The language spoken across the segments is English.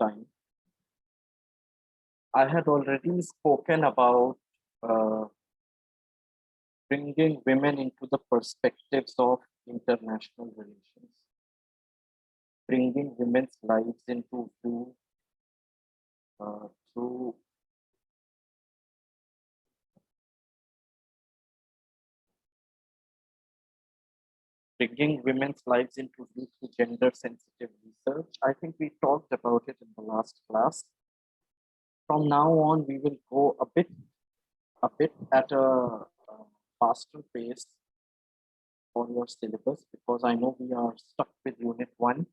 time. I had already spoken about uh, bringing women into the perspectives of international relations, bringing women's lives into view through bringing women's lives into view through gender sensitive research. I think we talked about it in the last class. From now on, we will go a bit at a faster pace for your syllabus because I know we are stuck with Unit 1.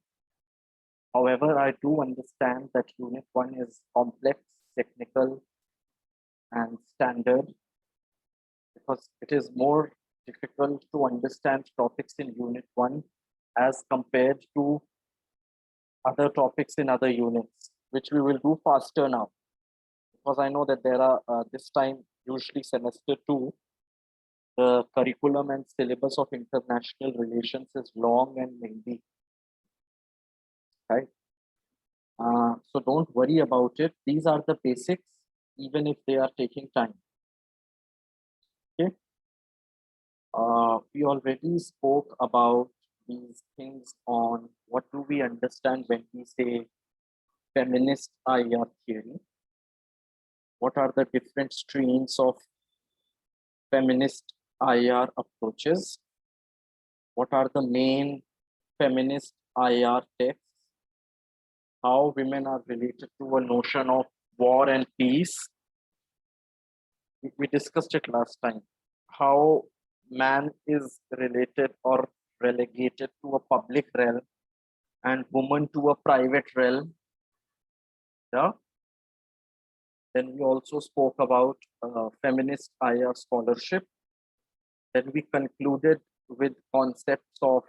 However, I do understand that Unit 1 is complex, technical, and standard because it is more difficult to understand topics in Unit 1 as compared to other topics in other units, which we will do faster now. Because I know that there are, this time, usually semester 2, the curriculum and syllabus of international relations is long and lengthy, right? So don't worry about it. These are the basics, even if they are taking time. Okay. We already spoke about these things on what do we understand when we say feminist IR theory. What are the different streams of feminist IR approaches? What are the main feminist IR texts? How women are related to a notion of war and peace. We discussed it last time. How man is related or relegated to a public realm and woman to a private realm. Yeah. Then we also spoke about feminist IR scholarship. Then we concluded with concepts of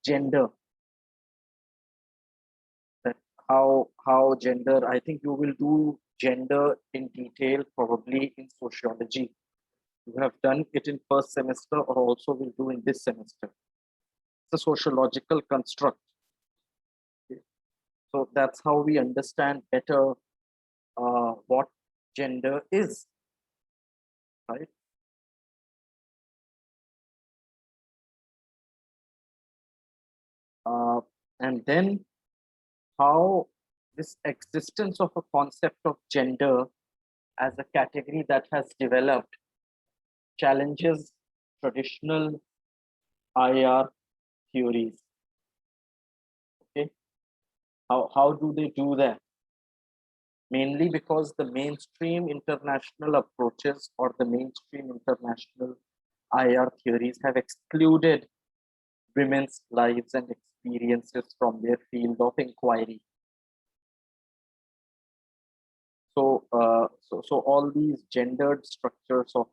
gender. That how gender, I think you will do gender in detail probably in sociology. You have done it in first semester or also will do in this semester. It's a sociological construct. Okay. So that's how we understand better what gender is, right? And then how this existence of a concept of gender as a category that has developed challenges traditional IR theories. Okay, how do they do that? Mainly because the mainstream international approaches or the mainstream international IR theories have excluded women's lives and experiences from their field of inquiry. So, so all these gendered structures of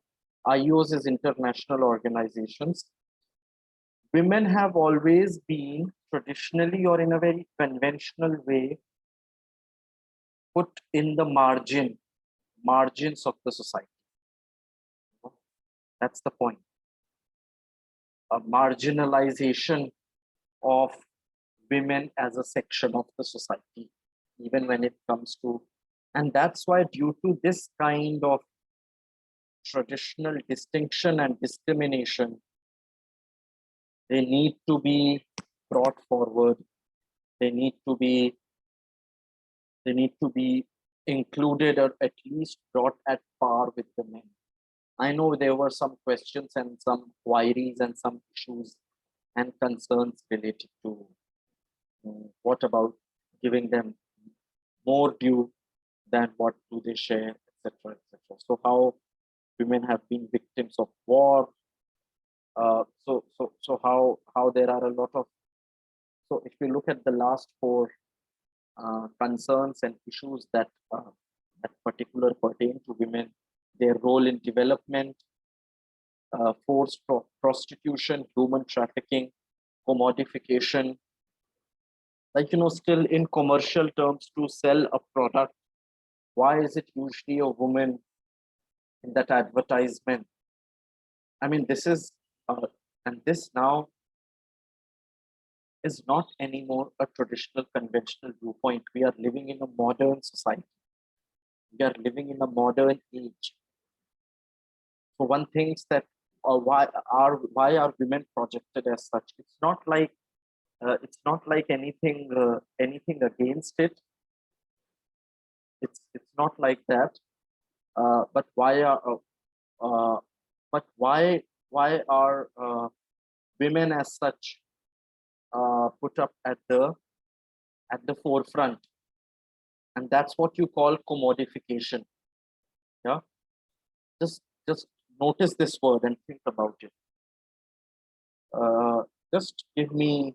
IOs as international organizations, women have always been traditionally or in a very conventional way put in the margins of the society. That's the point. A marginalization of women as a section of the society, even when it comes to, and that's why due to this kind of traditional distinction and discrimination, they need to be brought forward. They need to be included or at least brought at par with the men. I know there were some questions and some queries and some issues and concerns related to what about giving them more due than what do they share, etc., etc. So how women have been victims of war. So how there are a lot of, so if you look at the last 4 concerns and issues that particular pertain to women, their role in development, forced prostitution, human trafficking, commodification, like, still in commercial terms to sell a product, why is it usually a woman in that advertisement? I mean, this is, and this now, is not anymore a traditional conventional viewpoint. We are living in a modern society. We are living in a modern age. So one thinks that why are women projected as such? It's not like anything against it. It's not like that. But uh, but why are women as such put up at the forefront? And that's what you call commodification. Yeah, just notice this word and think about it. Uh, just give me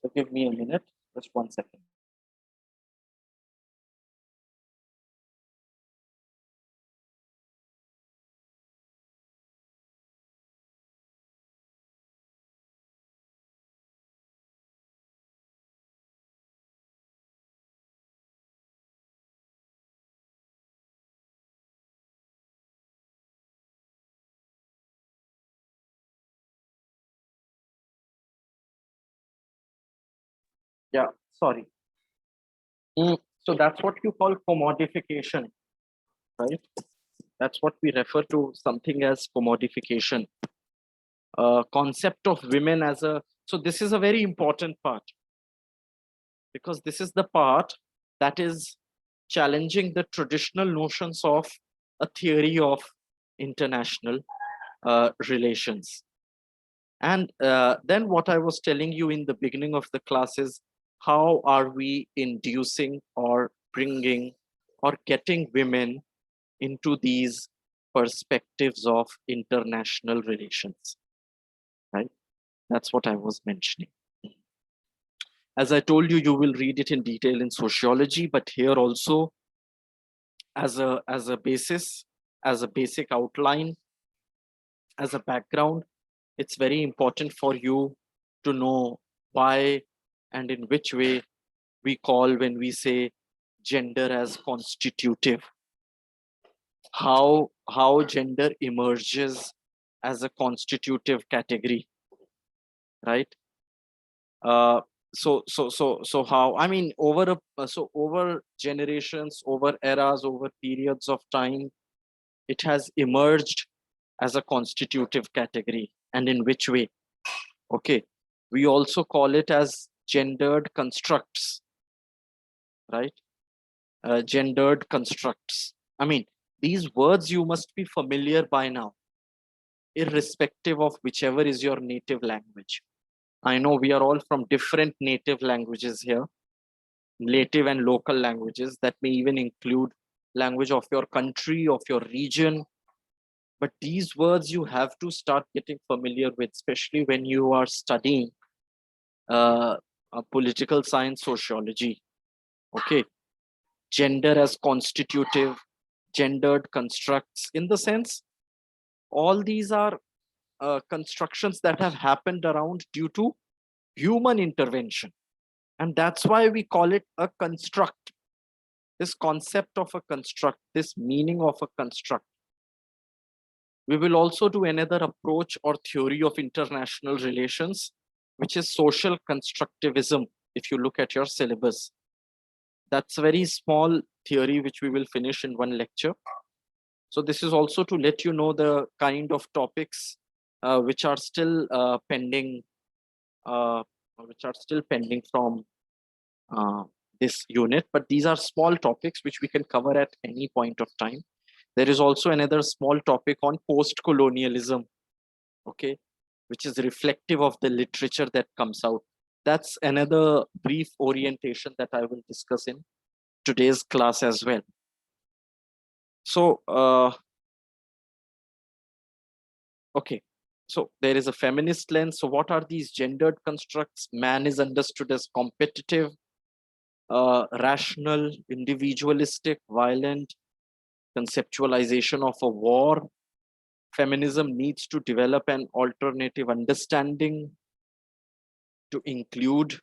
a minute, just 1 second. Yeah, sorry. So that's what you call commodification, right? That's what we refer to something as commodification. Concept of women as a, so this is a very important part, because this is the part that is challenging the traditional notions of a theory of international relations. And then what I was telling you in the beginning of the class is, how are we inducing or bringing or getting women into these perspectives of international relations, right? That's what I was mentioning. As I told you, you will read it in detail in sociology, but here also as a basis, as a basic outline, as a background, it's very important for you to know why and in which way we call, when we say gender as constitutive, how gender emerges as a constitutive category, right? So how, I mean, over generations, over eras, over periods of time, it has emerged as a constitutive category. And in which way? Okay, we also call it as gendered constructs, right? Gendered constructs. I mean, these words you must be familiar by now, irrespective of whichever is your native language. I know we are all from different native languages here, native and local languages that may even include language of your country, of your region. But these words you have to start getting familiar with, especially when you are studying political science, sociology. Okay, gender as constitutive, gendered constructs, in the sense, all these are constructions that have happened around due to human intervention. And that's why we call it a construct. This concept of a construct, this meaning of a construct. We will also do another approach or theory of international relations, which is social constructivism, if you look at your syllabus. That's a very small theory which we will finish in one lecture. So this is also to let you know the kind of topics which are still pending, from this unit. But these are small topics which we can cover at any point of time. There is also another small topic on post-colonialism, okay, which is reflective of the literature that comes out. That's another brief orientation that I will discuss in today's class as well. So, okay, so there is a feminist lens. So what are these gendered constructs? Man is understood as competitive, rational, individualistic, violent, conceptualization of a war. Feminism needs to develop an alternative understanding to include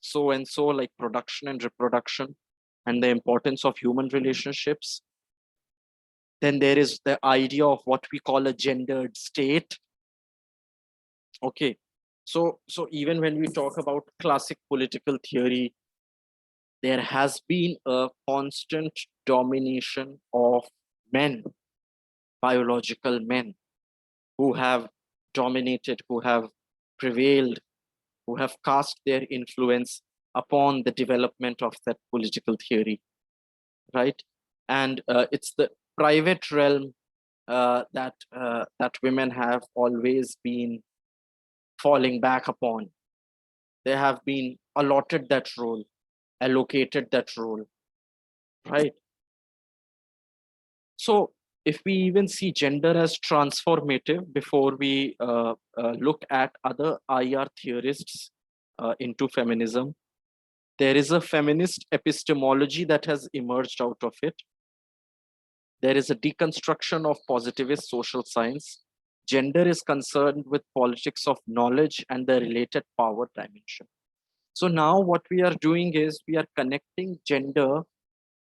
so and so, like production and reproduction, and the importance of human relationships. Then there is the idea of what we call a gendered state. Okay, So even when we talk about classic political theory, there has been a constant domination of men, biological men, who have dominated, who have prevailed, who have cast their influence upon the development of that political theory, right? And it's the private realm that women have always been falling back upon. They have been allotted that role, allocated that role, right? So if we even see gender as transformative before we look at other IR theorists into feminism, there is a feminist epistemology that has emerged out of it. There is a deconstruction of positivist social science. Gender is concerned with politics of knowledge and the related power dimension. So now what we are doing is we are connecting gender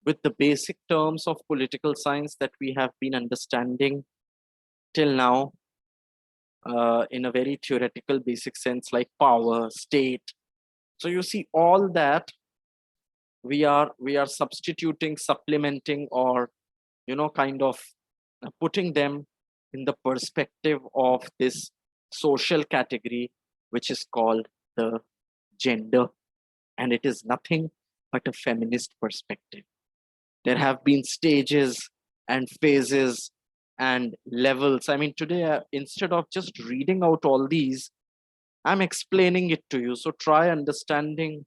with the basic terms of political science that we have been understanding till now in a very theoretical basic sense, like power, state. So you see all that we are substituting, supplementing, or kind of putting them in the perspective of this social category, which is called the gender, and it is nothing but a feminist perspective. There have been stages and phases and levels. I mean, today, instead of just reading out all these, I'm explaining it to you. So try understanding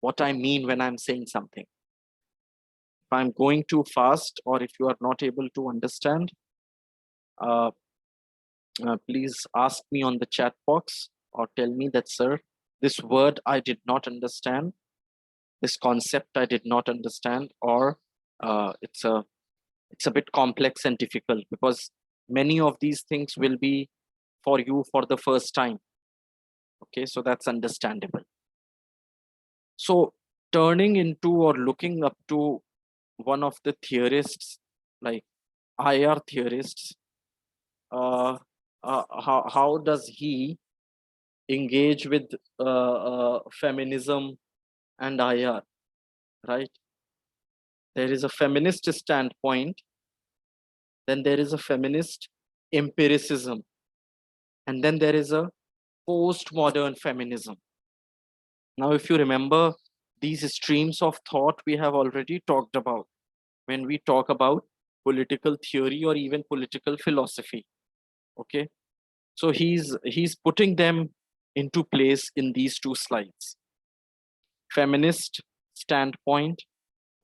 what I mean when I'm saying something. If I'm going too fast, or if you are not able to understand, uh, please ask me on the chat box or tell me that, sir, this word I did not understand, this concept I did not understand, or it's a bit complex and difficult, because many of these things will be for you for the first time. Okay, so that's understandable. So turning into or looking up to one of the theorists, like IR theorists, how does he engage with feminism and IR, right? There is a feminist standpoint, then there is a feminist empiricism, and then there is a postmodern feminism. Now, if you remember, these streams of thought we have already talked about when we talk about political theory or even political philosophy. Okay, so he's putting them into place in these two slides. Feminist standpoint,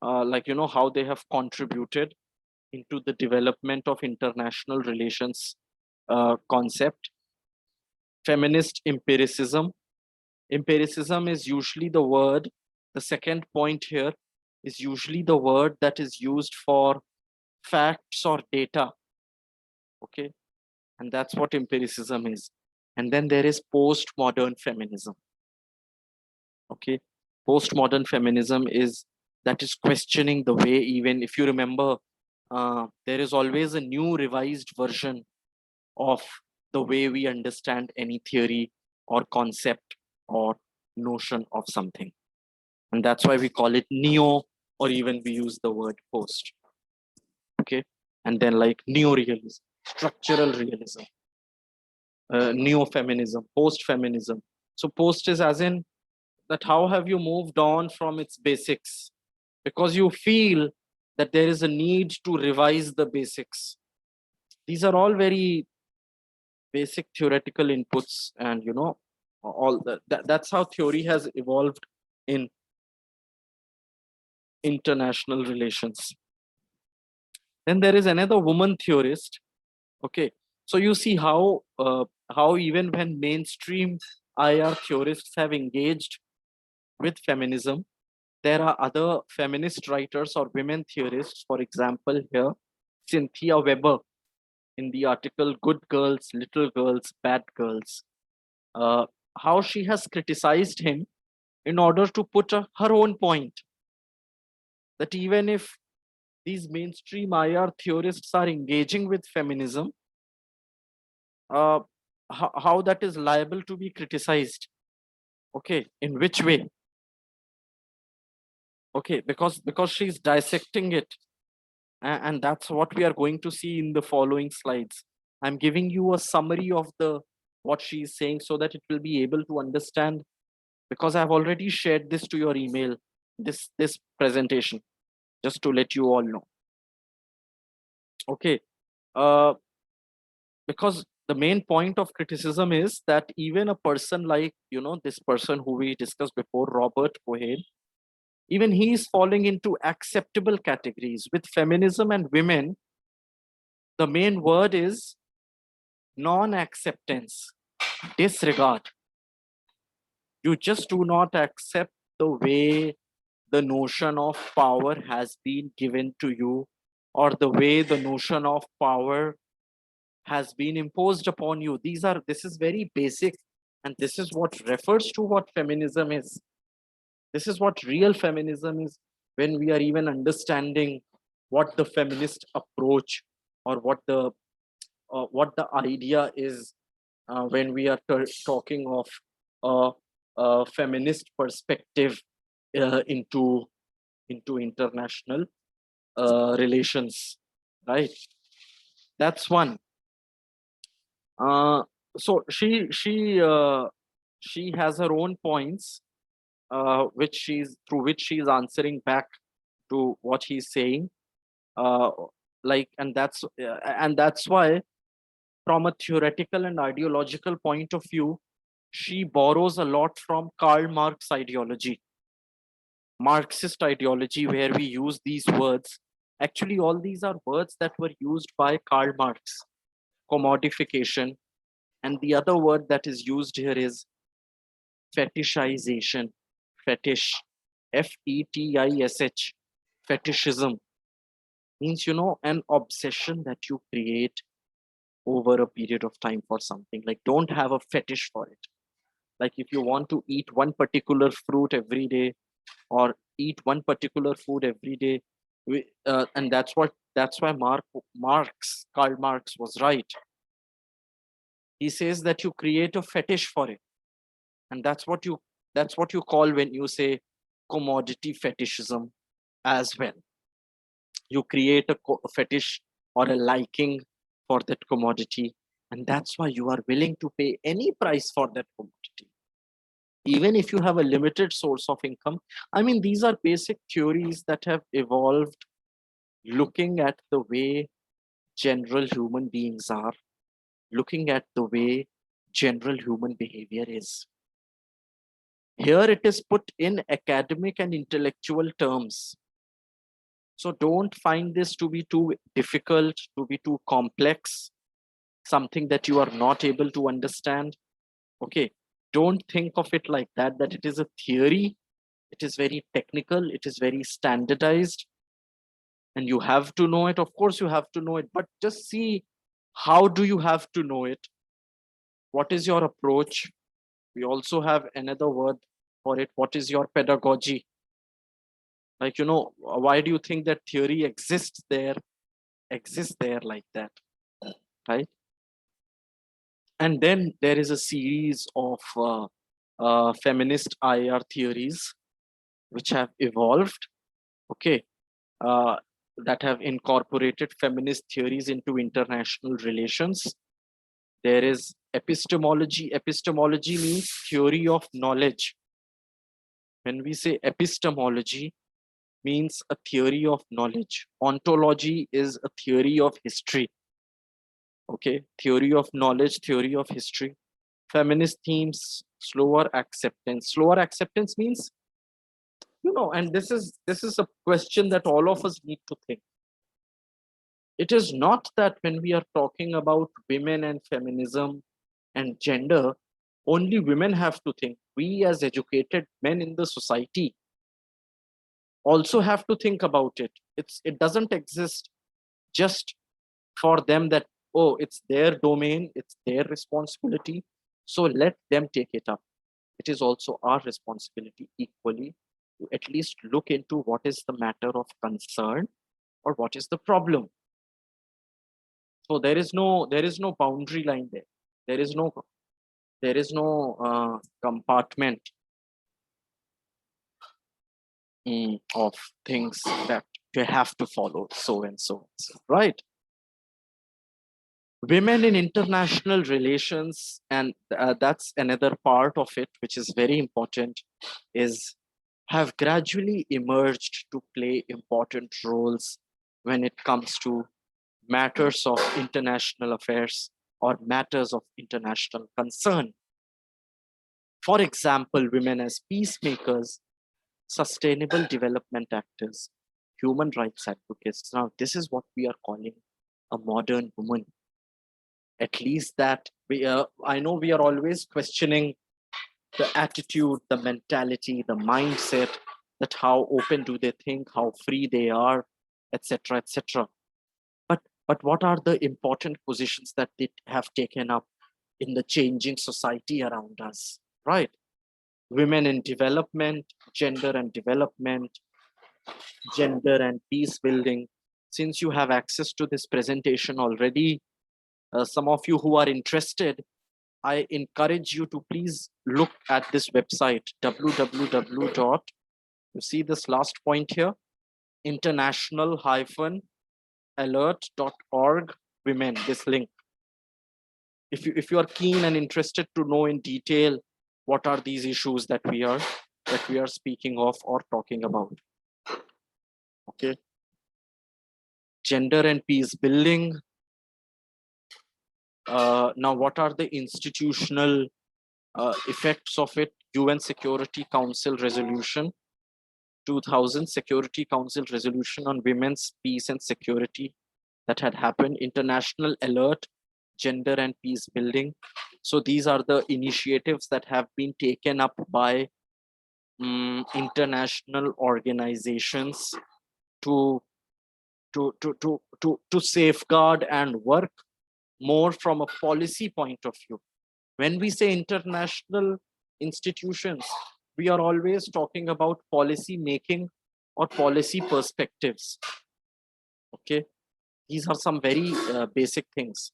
like how they have contributed into the development of international relations concept. Feminist empiricism. Empiricism is usually the word, the second point here is usually the word that is used for facts or data. Okay, and that's what empiricism is. And then there is postmodern feminism. Okay, postmodern feminism is that is questioning the way, even if you remember, there is always a new revised version of the way we understand any theory or concept or notion of something. And that's why we call it neo, or even we use the word post. Okay, and then like neo-realism, structural realism, neo-feminism, post-feminism. So post is as in that how have you moved on from its basics, because you feel that there is a need to revise the basics. These are all very basic theoretical inputs, and all that's how theory has evolved in international relations. Then there is another woman theorist. Okay, so you see how even when mainstream IR theorists have engaged with feminism, there are other feminist writers or women theorists. For example, here Cynthia Weber, in the article "Good Girls, Little Girls, Bad Girls," uh, how she has criticized him in order to put her own point, that even if these mainstream IR theorists are engaging with feminism, how that is liable to be criticized. Okay, in which way? Okay, because she's dissecting it, and that's what we are going to see in the following slides. I'm giving you a summary of the what she's saying so that it will be able to understand, because I've already shared this to your email, this presentation, just to let you all know. Okay, uh, because the main point of criticism is that even a person like, this person who we discussed before, Robert Cohen, even he is falling into acceptable categories. With feminism and women, the main word is non-acceptance, disregard. You just do not accept the way the notion of power has been given to you, or the way the notion of power has been imposed upon you. This is very basic, and this is what refers to what feminism is. This is what real feminism is, when we are even understanding what the feminist approach, or what the idea is, when we are talking of a feminist perspective into international relations, right? That's one. So she has her own points, which she's answering back to what he's saying, uh, and that's why, from a theoretical and ideological point of view, she borrows a lot from Karl Marx ideology, Marxist ideology, where we use these words. Actually, all these are words that were used by Karl Marx: commodification, and the other word that is used here is fetishization. Fetish, Fetish, fetishism means, an obsession that you create over a period of time for something. Like, don't have a fetish for it. Like, if you want to eat one particular fruit every day, or eat one particular food every day, and that's why Karl Marx was right. He says that you create a fetish for it, and that's what you call when you say commodity fetishism as well. You create a fetish or a liking for that commodity, and that's why you are willing to pay any price for that commodity, even if you have a limited source of income. I mean, these are basic theories that have evolved looking at the way general human beings are, looking at the way general human behavior is. Here it is put in academic and intellectual terms. So don't find this to be too difficult, to be too complex, something that you are not able to understand. Okay, don't think of it like that it is a theory. It is very technical, it is very standardized, and you have to know it. Of course, you have to know it, but just see, how do you have to know it? What is your approach? We also have another word for it. What is your pedagogy? Like, why do you think that theory exists there like that, right? And then there is a series of feminist IR theories which have evolved, okay, uh, that have incorporated feminist theories into international relations. There is epistemology. Epistemology means theory of knowledge. When we say epistemology, means a theory of knowledge. Ontology is a theory of history. Okay, theory of knowledge, theory of history. Feminist themes, slower acceptance. Slower acceptance means, and this is a question that all of us need to think. It is not that when we are talking about women and feminism and gender, only women have to think. We as educated men in the society also have to think about it. It doesn't exist just for them, that, oh, it's their domain, it's their responsibility, so let them take it up. It is also our responsibility equally to at least look into what is the matter of concern, or what is the problem. So there is no boundary line there. There is no compartment of things that you have to follow so and so, right? Women in international relations, and that's another part of it which is very important, is have gradually emerged to play important roles when it comes to matters of international affairs or matters of international concern. For example, women as peacemakers, sustainable development actors, human rights advocates. Now, this is what we are calling a modern woman. At least that I know we are always questioning the attitude, the mentality, the mindset, that how open do they think, how free they are, etc., etc. But what are the important positions that they have taken up in the changing society around us, right? Women in development, gender and development, gender and peace building. Since you have access to this presentation already, some of you who are interested, I encourage you to please look at this website, www. You see this last point here, international-alert.org women, this link. If you are keen and interested to know in detail what are these issues that we are speaking of or talking about. Okay. Gender and peace building. Now, what are the institutional effects of it? UN Security Council Resolution 2000, Security Council Resolution on Women's Peace and Security that had happened, International Alert, Gender and Peace Building. So these are the initiatives that have been taken up by international organizations to safeguard and work more from a policy point of view. When we say international institutions, we are always talking about policy making or policy perspectives. Okay, these are some very basic things.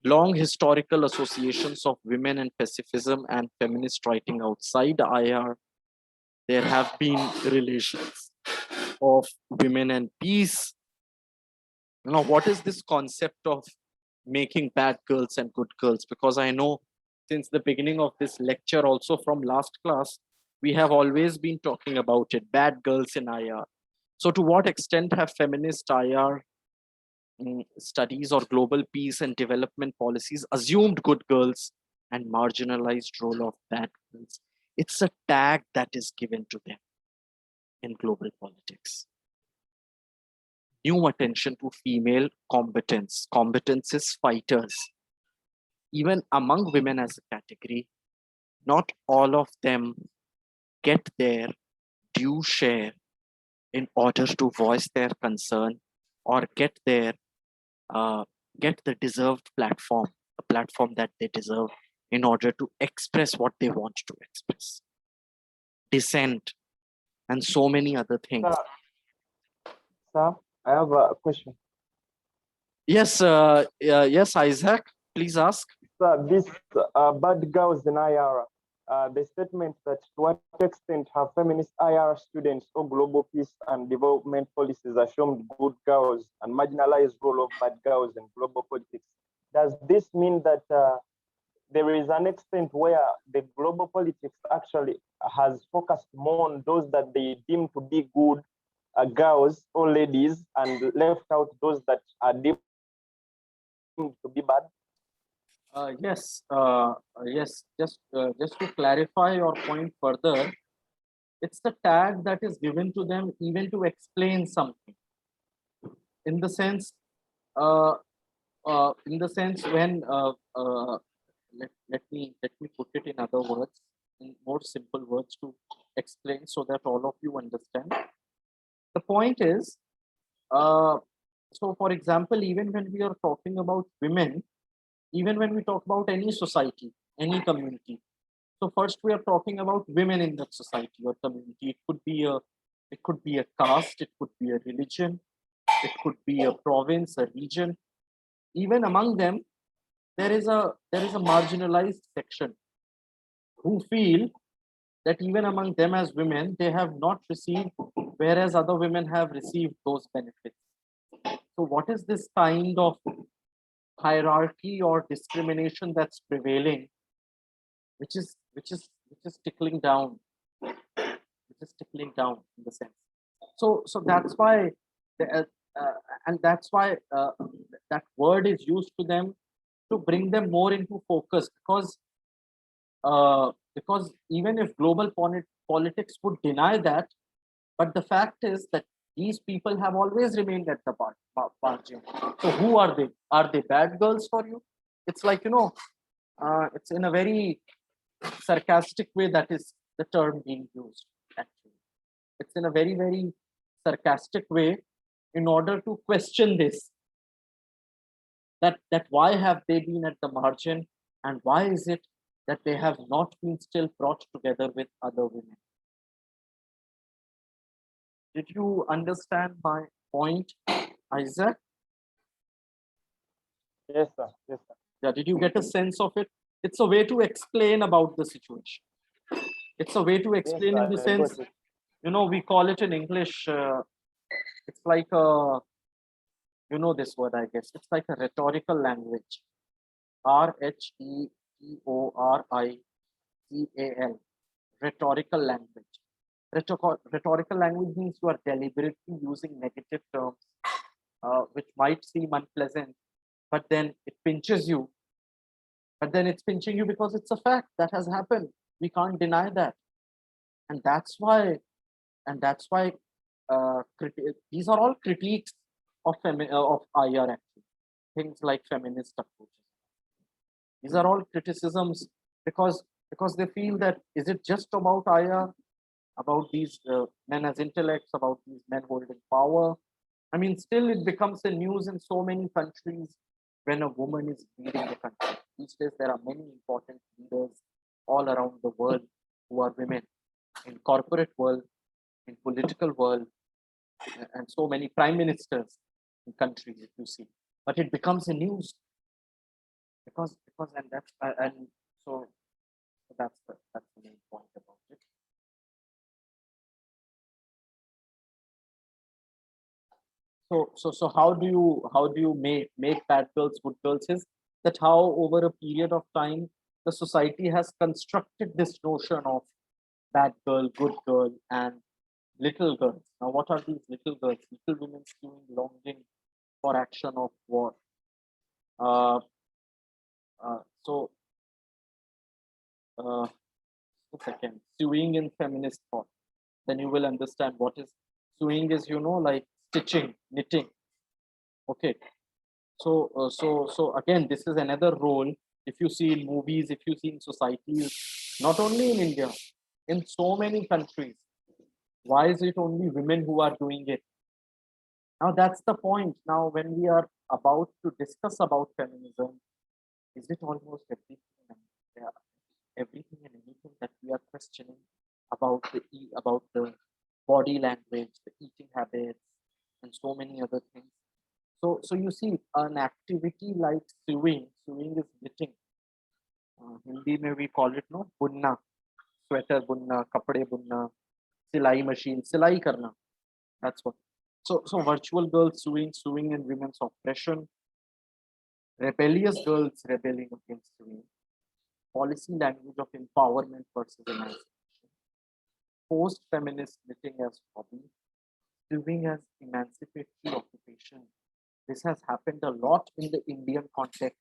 Long historical associations of women and pacifism and feminist writing outside IR. There have been relations of women and peace. You know, what is this concept of making bad girls and good girls? Because I know since the beginning of this lecture, also from last class, we have always been talking about it, bad girls in IR. So to what extent have feminist IR studies or global peace and development policies assumed good girls and marginalized role of bad girls? It's a tag that is given to them in global politics. New attention to female competence. Competence is fighters. Even among women as a category, not all of them get their due share in order to voice their concern or get the deserved platform, a platform that they deserve in order to express what they want to express. Dissent and so many other things. Sir, I have a question. Yes, yes, Isaac, please ask. Sir, this bad girls in IR, the statement that to what extent have feminist IR students or global peace and development policies assumed good girls and marginalized role of bad girls in global politics? Does this mean that there is an extent where the global politics actually has focused more on those that they deem to be good girls or ladies and left out those that are deemed to be bad? Yes, yes. Just to clarify your point further, it's the tag that is given to them even to explain something. In the sense, when let me put it in other words, in more simple words to explain so that all of you understand. The point is, so for example, even when we are talking about women, even when we talk about any society, any community, so first we are talking about women in that society or community. It could be a caste, it could be a religion, it could be a province, a region. Even among them, there is a marginalized section who feel that even among them as women, they have not received, whereas other women have received those benefits. So, what is this kind of hierarchy or discrimination that's prevailing, which is tickling down, which is tickling down in the sense. So that's why, the, and that's why that word is used to them to bring them more into focus, because even if global politics would deny that, but the fact is that these people have always remained at the margin. So who are they? Are they bad girls for you? It's like, it's in a very sarcastic way that is the term being used. Actually, it's in a very, very sarcastic way in order to question this. That why have they been at the margin, and why is it that they have not been still brought together with other women? Did you understand my point, Isaac? Yes, sir. Yes, sir. Yeah, did you get a sense of it? It's a way to explain about the situation. It's a way to Yes, explain in the sir. I got sense, it. we call it in English, it's like this word, I guess. It's like a rhetorical language. Rhetorical, rhetorical language. Rhetorical language means you are deliberately using negative terms, which might seem unpleasant, but then it pinches you. But then it's pinching you because it's a fact that has happened. We can't deny that, and that's why these are all critiques of IR, actually. Things like feminist approaches. These are all criticisms because they feel that, is it just about IR, about these men as intellects, about these men holding power? I mean, still it becomes a news in so many countries when a woman is leading the country. These days there are many important leaders all around the world who are women, in corporate world, in political world, and so many prime ministers in countries, if you see. But it becomes a news because and so that's the main point about it. So how do you make bad girls good girls, is that how over a period of time the society has constructed this notion of bad girl, good girl, and little girls. Now, what are these little girls? Little women skewing longing for action of war. Uh, so uh, a second, sewing in feminist thought. Then you will understand what is sewing is. Like stitching, knitting. Okay. So again, this is another role. If you see in movies, if you see in societies, not only in India, in so many countries, why is it only women who are doing it? Now that's the point. Now, when we are about to discuss about feminism, is it almost everything and everything and anything that we are questioning about the body language, the eating habits, and so many other things? So you see, an activity like sewing is knitting. Hindi में we call it no bunna, sweater bunna, kapde bunna, silai machine, silai karna. That's what. So virtual girls suing in women's oppression, rebellious girls rebelling against sewing, policy language of empowerment versus emancipation, post-feminist knitting as hobby, sewing as emancipatory occupation. This has happened a lot in the Indian context.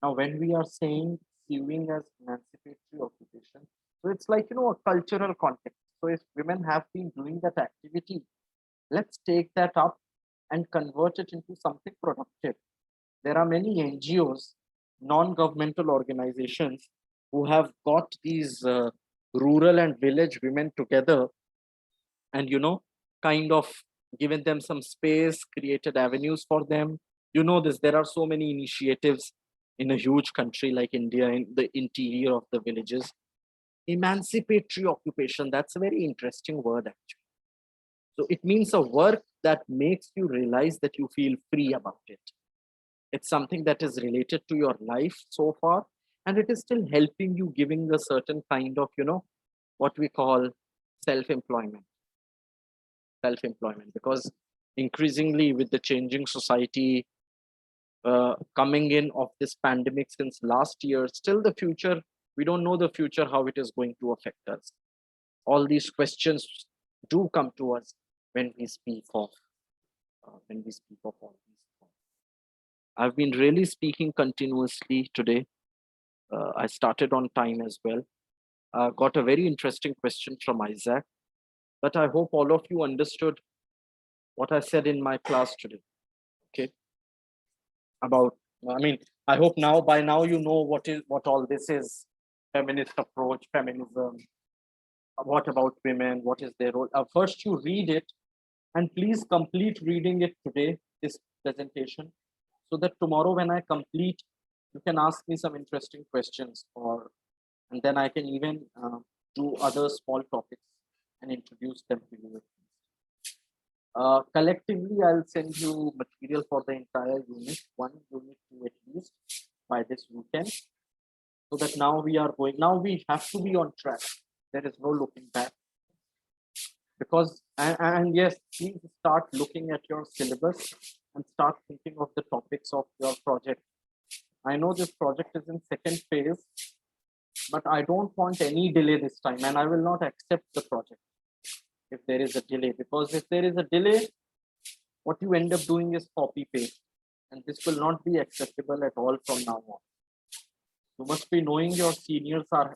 Now, when we are saying sewing as emancipatory occupation, so it's like a cultural context. So if women have been doing that activity, let's take that up and convert it into something productive. There are many NGOs, non-governmental organizations, who have got these rural and village women together and kind of given them some space, created avenues for them. There are so many initiatives in a huge country like India, in the interior of the villages. Emancipatory occupation, that's a very interesting word, actually. So it means a work that makes you realize that you feel free about it. It's something that is related to your life so far, and it is still helping you, giving a certain kind of, what we call self-employment. Self-employment, because increasingly with the changing society, coming in of this pandemic since last year, still the future, we don't know the future, how it is going to affect us. All these questions do come to us when we speak of all these things. I've been really speaking continuously today. I started on time as well. Got a very interesting question from Isaac, but I hope all of you understood what I said in my class today. Okay, about, I hope now, by now, you know what all this is: feminist approach, feminism. What about women? What is their role? First, you read it, and please complete reading it today, this presentation, so that tomorrow when I complete, you can ask me some interesting questions, and then I can even do other small topics and introduce them to you. Collectively, I'll send you material for the entire unit, 1, unit 2 at least, by this weekend, so that now we have to be on track. There is no looking back. Because, and yes, please start looking at your syllabus and start thinking of the topics of your project. I know this project is in second phase, but I don't want any delay this time, and I will not accept the project if there is a delay, because if there is a delay, what you end up doing is copy paste, and this will not be acceptable at all from now on. You must be knowing your seniors are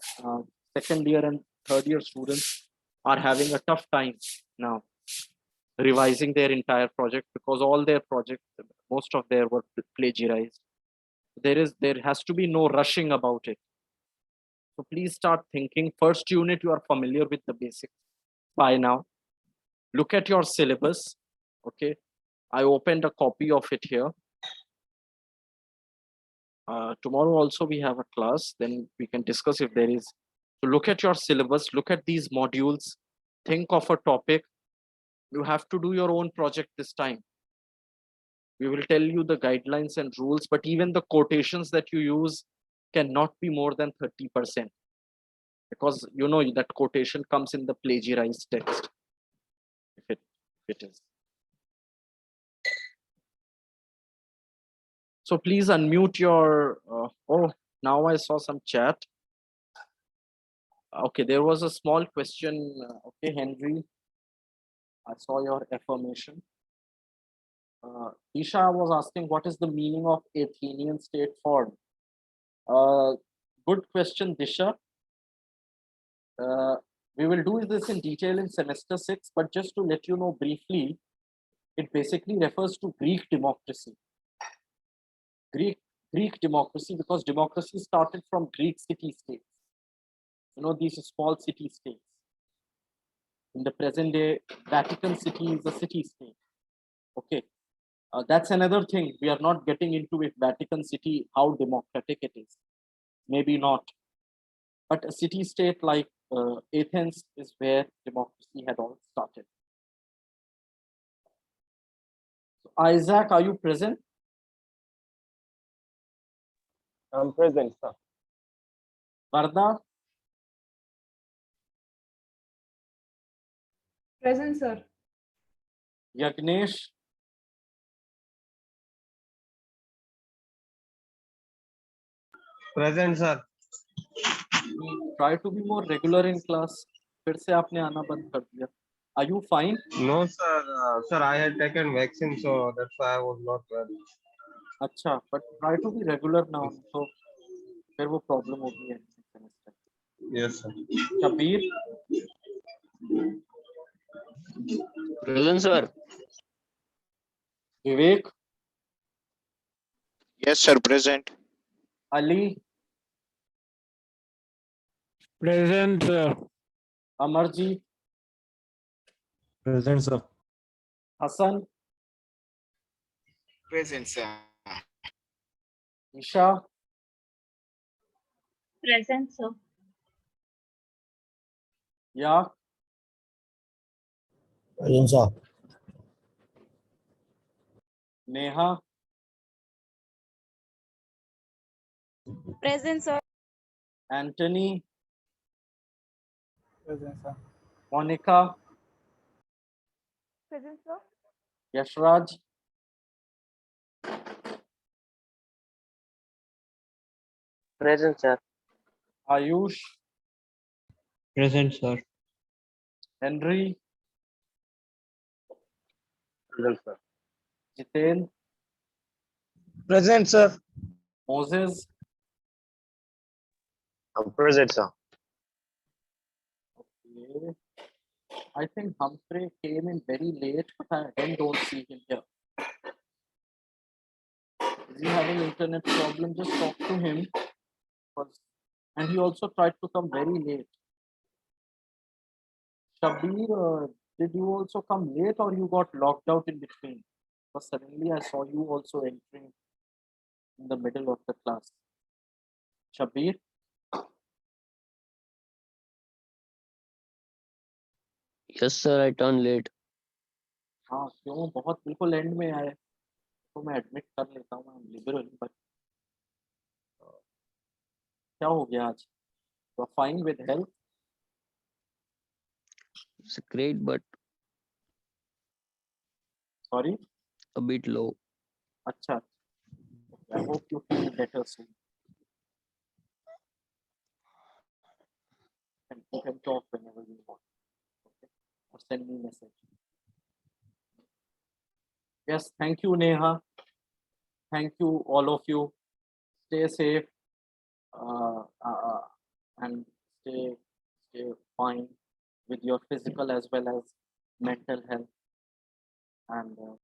second year and third year students are having a tough time now revising their entire project, because all their projects, most of their were plagiarized. There has to be no rushing about it. So please start thinking. First unit, you are familiar with the basics by now. Look at your syllabus. Okay, I opened a copy of it here. Tomorrow also we have a class, then we can discuss if there is. So look at your syllabus, look at these modules, think of a topic. You have to do your own project this time. We will tell you the guidelines and rules, but even the quotations that you use cannot be more than 30%, because you know that quotation comes in the plagiarized text, if it is. So please unmute your, oh, now I saw some chat. Okay, there was a small question. Okay, Henry, I saw your affirmation. Isha was asking, what is the meaning of Athenian state form? Good question, Disha. We will do this in detail in semester 6, but just to let you know briefly, it basically refers to Greek democracy. Greek democracy, because democracy started from Greek city-states. You know, these small city-states. In the present day, Vatican City is a city-state. Okay, that's another thing. We are not getting into it. Vatican City, how democratic it is. Maybe not. But a city-state like Athens is where democracy had all started. So, Isaac, are you present? I'm present, sir. Varda? Present, sir. Yagnesh? Present, sir. Try to be more regular in class. फिर से आपने आना बंद कर दिया. Are you fine? No, sir. Sir, I had taken vaccine, so that's why I was not well. अच्छा, but try to be regular now. So फिर वो problem होगी है semester. Yes, sir. Shabir? Present, sir. Vivek? Yes, sir. Present. Ali? Present, sir. Amarjeet? Present, sir. Hassan? Present, sir. Isha? Present, sir. Ya? Present, sir. Neha? Present, sir. Anthony, Present, sir. Monica, Present, sir. Yashraj, Present, sir. Ayush, Present, sir. Henry, Present, sir. Jiten, Present, sir. Moses. I'm present, sir. Okay. I think Humphrey came in very late, but I again don't see him here. Is he having internet problem? Just talk to him. And he also tried to come very late. Shabir, did you also come late or you got locked out in between? Because suddenly I saw you also entering in the middle of the class. Shabir, Yes, sir. I turned late. हाँ क्यों बहुत बिल्कुल and में आए तो मैं admit कर लेता हूँ I'm liberal but क्या हो गया आज? You are fine with health? It's great, but Sorry? a bit low. अच्छा. I hope you feel better soon. And you can talk whenever you want. Okay? Or send me a message. Yes, thank you, Neha. Thank you, all of you. Stay safe and stay fine with your physical as well as mental health. And